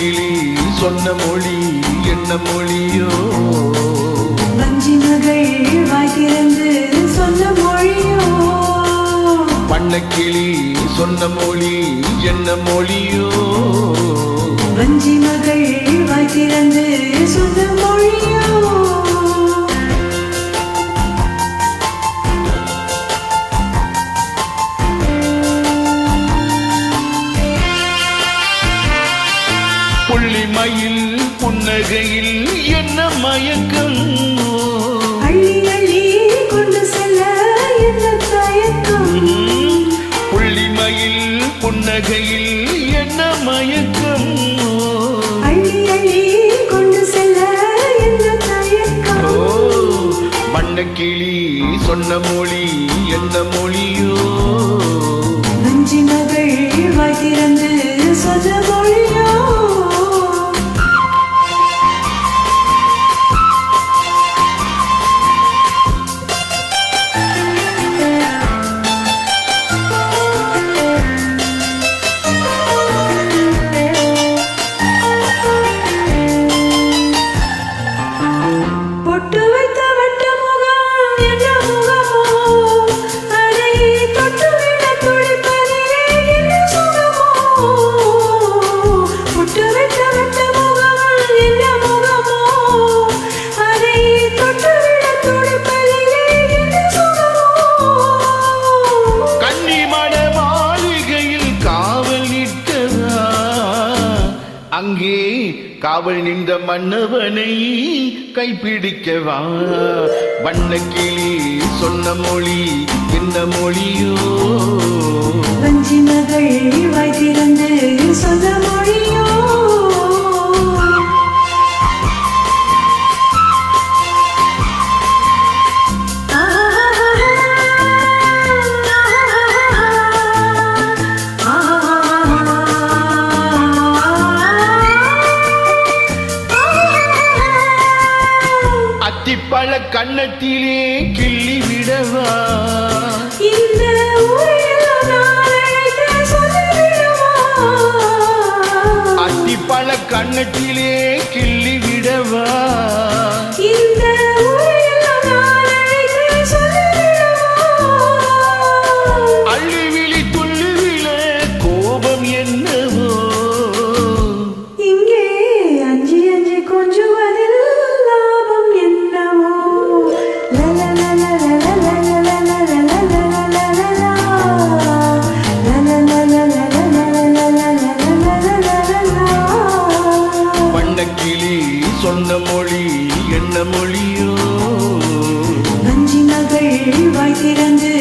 கிளி சொன்ன மொழி என்ன மொழியோ? வஞ்சி மகள் வாய் திறந்து சொன்ன மொழியோ? கிளி சொன்ன மொழி என்ன மொழியோ? வஞ்சி மகள் வாய் திறந்து சொன்ன மொழியோ? புள்ளிமயில் புன்னகையில் என்ன மயக்கம்? அள்ளி அள்ளி கொண்டு செல்ல என்ன தயக்கம்? புள்ளிமயில் புன்னகையில் என்ன மயக்கம்? அள்ளி அள்ளி கொண்டு செல்ல என்ன தயக்கம்? வண்ணக்கிளி சொன்ன மொழி என்ன மொழியோ? வஞ்சி மகள் வாய் திறந்து சொன்ன மொழியோ? அங்கே காவல் நின்ற மன்னவனை கைப்பிடிக்கவா? வண்ணக்கிளி சொன்ன மொழி என்ன மொழியோ? வஞ்சி மகள் வாய் திறந்து சொன்ன மொழியோ? அத்திப்பழ கண்ணத்திலே கிள்ளி விடவா? இந்த அத்திப்பழ கண்ணத்திலே கிள்ளி விடவா? அள்ளிவிழி துள்ளிவிழ கோபம் என்னவோ? இங்கே அஞ்சி அஞ்சி கொஞ்சுவதில் லாபம் என்னவோ? வண்ணக்கிளி சொன்ன மொழி என்ன மொழியோ? வஞ்சி மகள் வாய் திறந்து